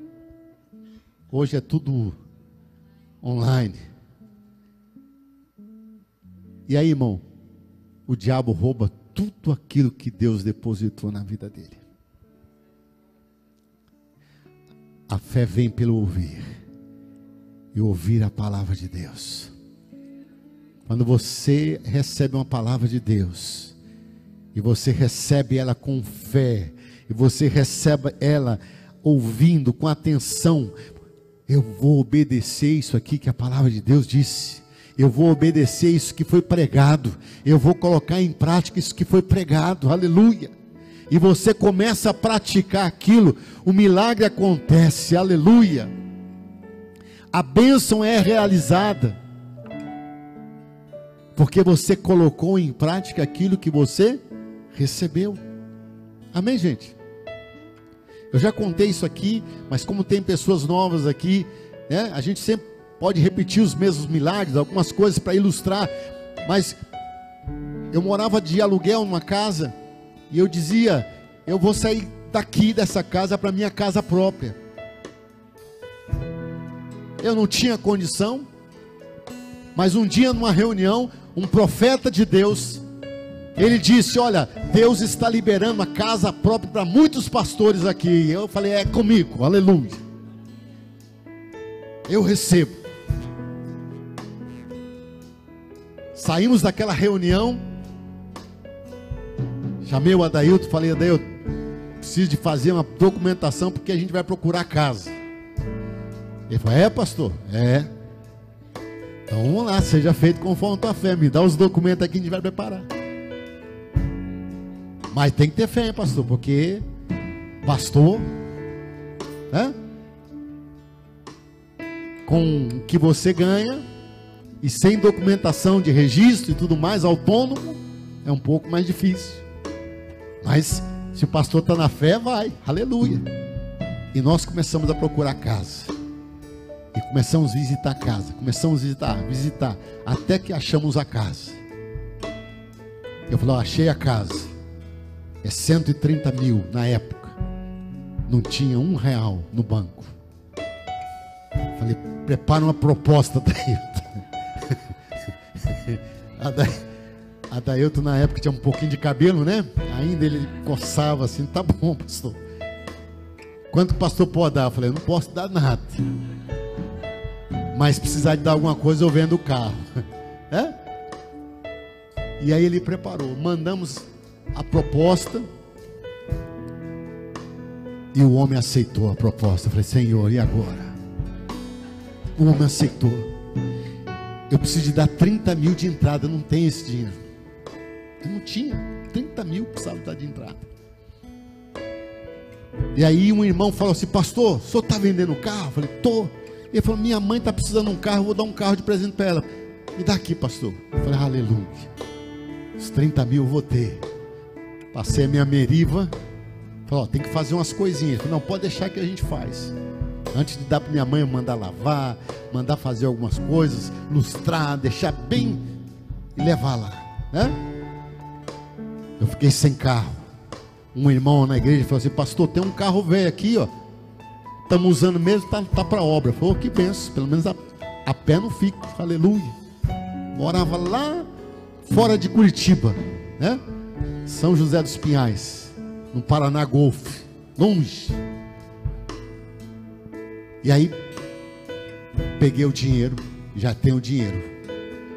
Hoje é tudo online. E aí, irmão, o diabo rouba tudo aquilo que Deus depositou na vida dele. A fé vem pelo ouvir, e ouvir a palavra de Deus. Quando você recebe uma palavra de Deus, e você recebe ela com fé, e você recebe ela ouvindo com atenção, eu vou obedecer isso aqui que a palavra de Deus disse, eu vou obedecer isso que foi pregado, eu vou colocar em prática isso que foi pregado, aleluia. E você começa a praticar aquilo, o milagre acontece, aleluia. A bênção é realizada, porque você colocou em prática aquilo que você recebeu. Amém, gente? Eu já contei isso aqui, mas como tem pessoas novas aqui, a gente sempre pode repetir os mesmos milagres, algumas coisas para ilustrar. Mas eu morava de aluguel numa casa, e eu dizia, eu vou sair daqui dessa casa para minha casa própria. Eu não tinha condição, mas um dia numa reunião, um profeta de Deus, ele disse, olha, Deus está liberando uma casa própria para muitos pastores aqui. E eu falei, é comigo, aleluia. Eu recebo. Saímos daquela reunião, chamei o Adailton, falei, Adailton, preciso de fazer uma documentação, porque a gente vai procurar casa. Ele falou, pastor? Então vamos lá, seja feito conforme a tua fé, me dá os documentos aqui, a gente vai preparar. Mas tem que ter fé, hein, pastor, porque pastor, com o que você ganha, e sem documentação de registro e tudo mais, autônomo, é um pouco mais difícil. Mas se o pastor está na fé, vai, aleluia. E nós começamos a procurar casa, e começamos a visitar a casa, começamos a visitar, até que achamos a casa. Eu falei, achei a casa, é 130 mil na época, não tinha R$1 no banco. Falei, prepara uma proposta, Adailton na época tinha um pouquinho de cabelo, ainda ele coçava assim, tá bom, pastor, quanto o pastor pode dar? Eu falei, eu não posso dar nada, mas se precisar de dar alguma coisa, eu vendo o carro. E aí ele preparou, mandamos a proposta, e o homem aceitou a proposta. Eu falei, Senhor, e agora? O homem aceitou. Eu preciso de dar 30 mil de entrada, eu não tenho esse dinheiro. Eu não tinha, 30 mil precisava dar de entrada. E aí um irmão falou assim, pastor, o senhor está vendendo carro? Eu falei, estou. Ele falou, minha mãe está precisando de um carro, eu vou dar um carro de presente para ela. Me dá aqui, pastor. Eu falei, aleluia, os 30 mil eu vou ter. Passei a minha Meriva, falei, tem que fazer umas coisinhas. Eu falei, não, pode deixar que a gente faz. Antes de dar para minha mãe, eu mandar lavar, mandar fazer algumas coisas, lustrar, deixar bem e levar lá, Eu fiquei sem carro. Um irmão na igreja falou assim, pastor, tem um carro velho aqui, estamos usando mesmo, tá para obra. Falou, que benção, pelo menos a pé não fico, aleluia. Morava lá fora de Curitiba, São José dos Pinhais, no Paraná Golfe, longe. E aí peguei o dinheiro, já tenho o dinheiro,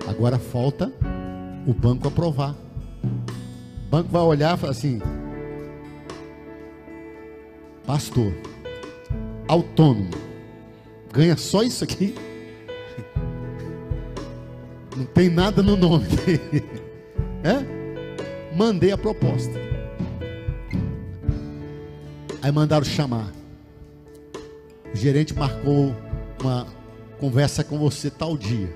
agora falta o banco aprovar. O banco vai olhar e falar assim: pastor, autônomo, ganha só isso aqui, não tem nada no nome dele. Mandei a proposta. Aí mandaram chamar. O gerente marcou uma conversa com você tal dia.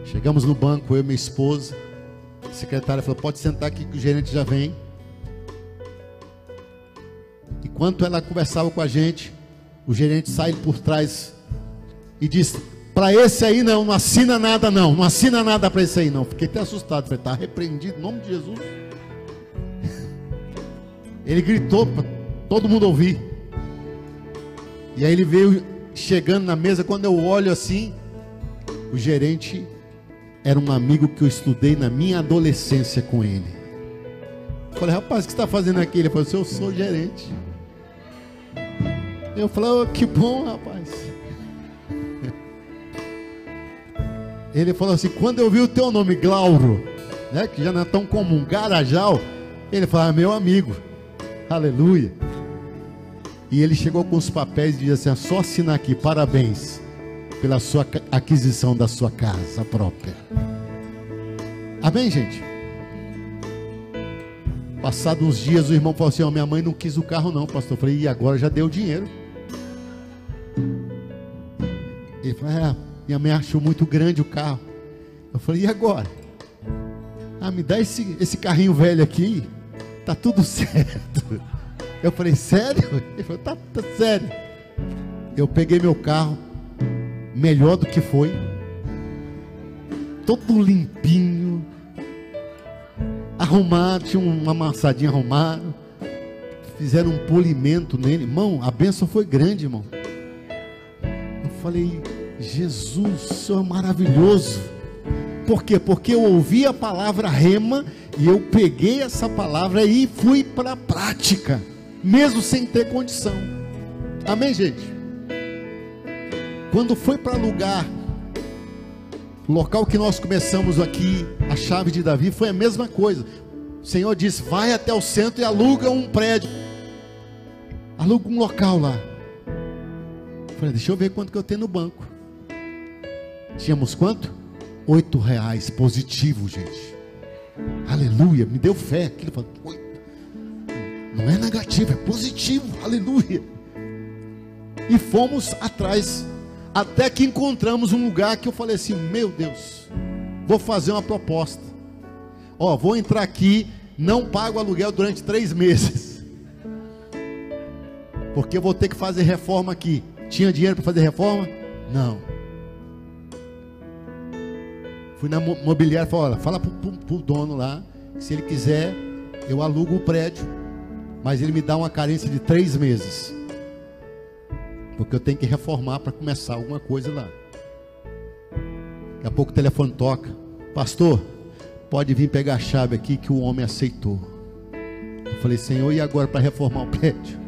Chegamos no banco, eu e minha esposa. A secretária falou: pode sentar aqui que o gerente já vem. Enquanto ela conversava com a gente, o gerente sai por trás e disse: para esse aí não assina nada não. Não assina nada para esse aí não. Fiquei até assustado. Falei: está repreendido em nome de Jesus. Ele gritou para todo mundo ouvir. E aí ele veio chegando na mesa. Quando eu olho assim, o gerente era um amigo que eu estudei na minha adolescência com ele. Eu falei: rapaz, o que você está fazendo aqui? Ele falou: eu sou gerente. Eu falei: oh, que bom, rapaz. Ele falou assim: quando eu vi o teu nome, Glauro, né, que já não é tão comum, Garajal, ele falou: meu amigo, aleluia. E ele chegou com os papéis e disse assim: só assinar aqui, parabéns pela sua aquisição da sua casa própria. Amém, gente? Passados uns dias, o irmão falou assim: minha mãe não quis o carro não, pastor. Eu falei: e agora já deu o dinheiro. Ele falou: minha mãe achou muito grande o carro. Eu falei: e agora? Me dá esse carrinho velho aqui, tá tudo certo. Eu falei: sério? Ele falou: tá sério. Eu peguei meu carro, melhor do que foi, todo limpinho, arrumado, tinha uma amassadinha arrumada, fizeram um polimento nele. Irmão, a bênção foi grande, irmão. Eu falei: Jesus, o Senhor é maravilhoso. Por quê? Porque eu ouvi a palavra rema e eu peguei essa palavra e fui para a prática, mesmo sem ter condição. Amém, gente? Quando foi para alugar o local que nós começamos aqui, a Chave de Davi, foi a mesma coisa. O Senhor disse: vai até o centro e aluga um prédio, aluga um local lá. Eu falei: deixa eu ver quanto que eu tenho no banco. Tínhamos quanto? R$8 positivo, gente. Aleluia, me deu fé. Aquilo falou: não é negativo, é positivo. Aleluia. E fomos atrás, até que encontramos um lugar que eu falei assim: meu Deus, vou fazer uma proposta. Vou entrar aqui, não pago aluguel durante 3 meses, porque eu vou ter que fazer reforma aqui. Tinha dinheiro para fazer reforma? Não. Fui na mobiliária e falei: olha, fala pro dono lá, que se ele quiser, eu alugo o prédio, mas ele me dá uma carência de 3 meses, porque eu tenho que reformar para começar alguma coisa lá. Daqui a pouco o telefone toca: pastor, pode vir pegar a chave aqui, que o homem aceitou. Eu falei: Senhor, e agora para reformar o prédio?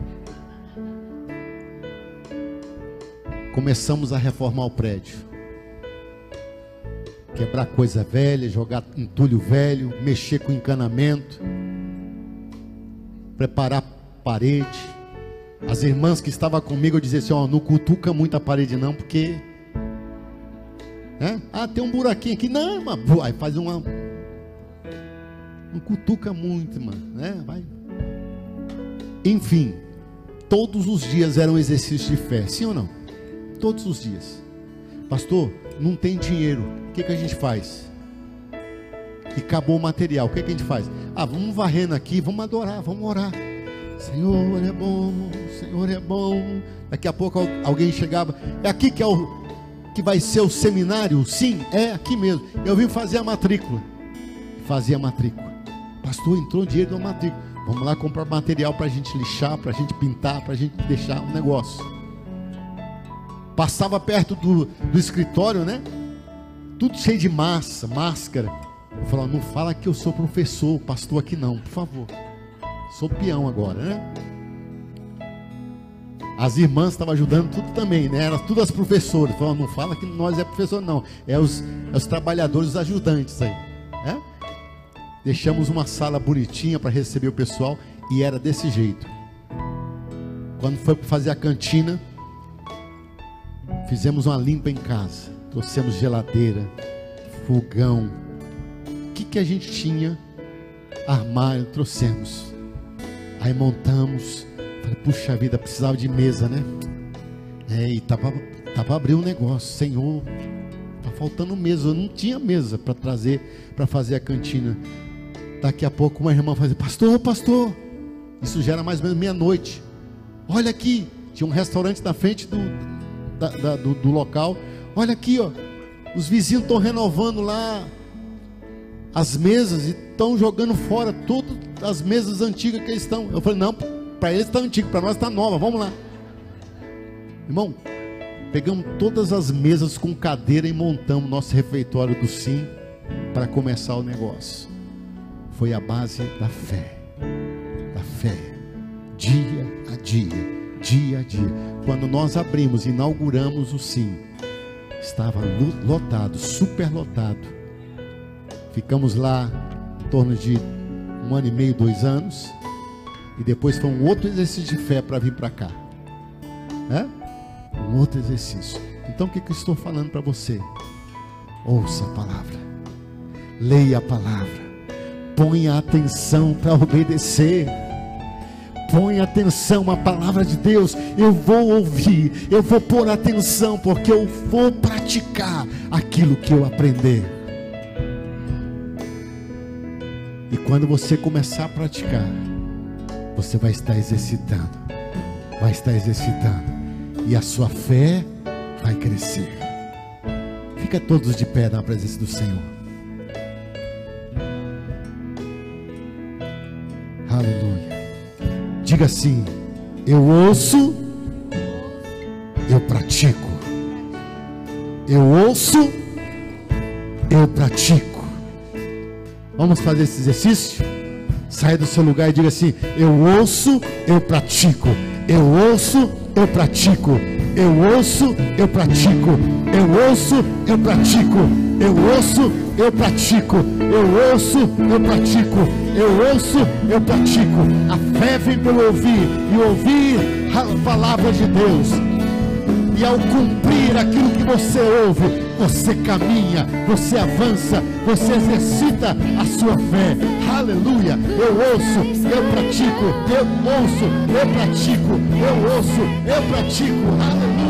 Começamos a reformar o prédio, quebrar coisa velha, jogar entulho velho, mexer com encanamento, preparar parede. As irmãs que estavam comigo, eu dizia assim: não cutuca muito a parede não, porque tem um buraquinho aqui. Não, mas aí faz uma, não cutuca muito, mano, né? Vai. Enfim, todos os dias eram exercícios de fé, sim ou não? Todos os dias. Pastor, não tem dinheiro, o que a gente faz? E acabou o material, o que a gente faz? Vamos varrendo aqui, vamos adorar, vamos orar. Senhor é bom, Senhor é bom. Daqui a pouco alguém chegava: é aqui que vai ser o seminário? Sim, é aqui mesmo. Eu vim fazer a matrícula. Fazia a matrícula. Pastor, entrou dinheiro na matrícula. Vamos lá comprar material para a gente lixar, para a gente pintar, para a gente deixar um negócio. Passava perto do escritório, né? Tudo cheio de máscara. Eu falava: não fala que eu sou professor, pastor aqui não, por favor. Sou peão agora, né? As irmãs estavam ajudando tudo também, né? Eram todas as professoras. Falavam: não fala que nós é professor não, é os trabalhadores, os ajudantes aí. Deixamos uma sala bonitinha para receber o pessoal e era desse jeito. Quando foi para fazer a cantina, fizemos uma limpa em casa, trouxemos geladeira, fogão, o que a gente tinha, armário, trouxemos. Aí montamos. Falei, puxa vida, precisava de mesa, né? E tá para abrir um negócio. Senhor, tá faltando mesa. Eu não tinha mesa para trazer, para fazer a cantina. Daqui a pouco uma irmã fazia, pastor, isso já era mais ou menos meia-noite. Olha aqui, tinha um restaurante na frente do local. Olha aqui, ó, os vizinhos estão renovando lá as mesas e estão jogando fora todas as mesas antigas que eles estão. Eu falei, não, para eles está antigo, para nós está nova, vamos lá. Irmão, pegamos todas as mesas com cadeira e montamos nosso refeitório do Sim para começar o negócio. Foi a base da fé, dia a dia. Quando nós abrimos, inauguramos o Sim, estava lotado, super lotado. Ficamos lá em torno de 1 ano e meio, 2 anos, e depois foi um outro exercício de fé para vir para cá, um outro exercício. Então o que eu estou falando para você? Ouça a palavra, leia a palavra, ponha atenção para obedecer. Põe atenção à palavra de Deus. Eu vou ouvir, eu vou pôr atenção, porque eu vou praticar aquilo que eu aprender. E quando você começar a praticar, você vai estar exercitando, e a sua fé vai crescer. Fica todos de pé na presença do Senhor. Aleluia. Diga assim: eu ouço, eu pratico. Eu ouço, eu pratico. Vamos fazer esse exercício? Saia do seu lugar e diga assim: eu ouço, eu pratico. Eu ouço, eu pratico. Eu ouço, eu pratico. Eu ouço, eu pratico. Eu ouço, eu pratico. Eu ouço, eu pratico. Eu ouço, eu pratico. A fé vem pelo ouvir, e ouvir a palavra de Deus. E ao cumprir aquilo que você ouve, você caminha, você avança, você exercita a sua fé. Aleluia. Eu ouço, eu pratico. Eu ouço, eu pratico. Eu ouço, eu pratico. Aleluia.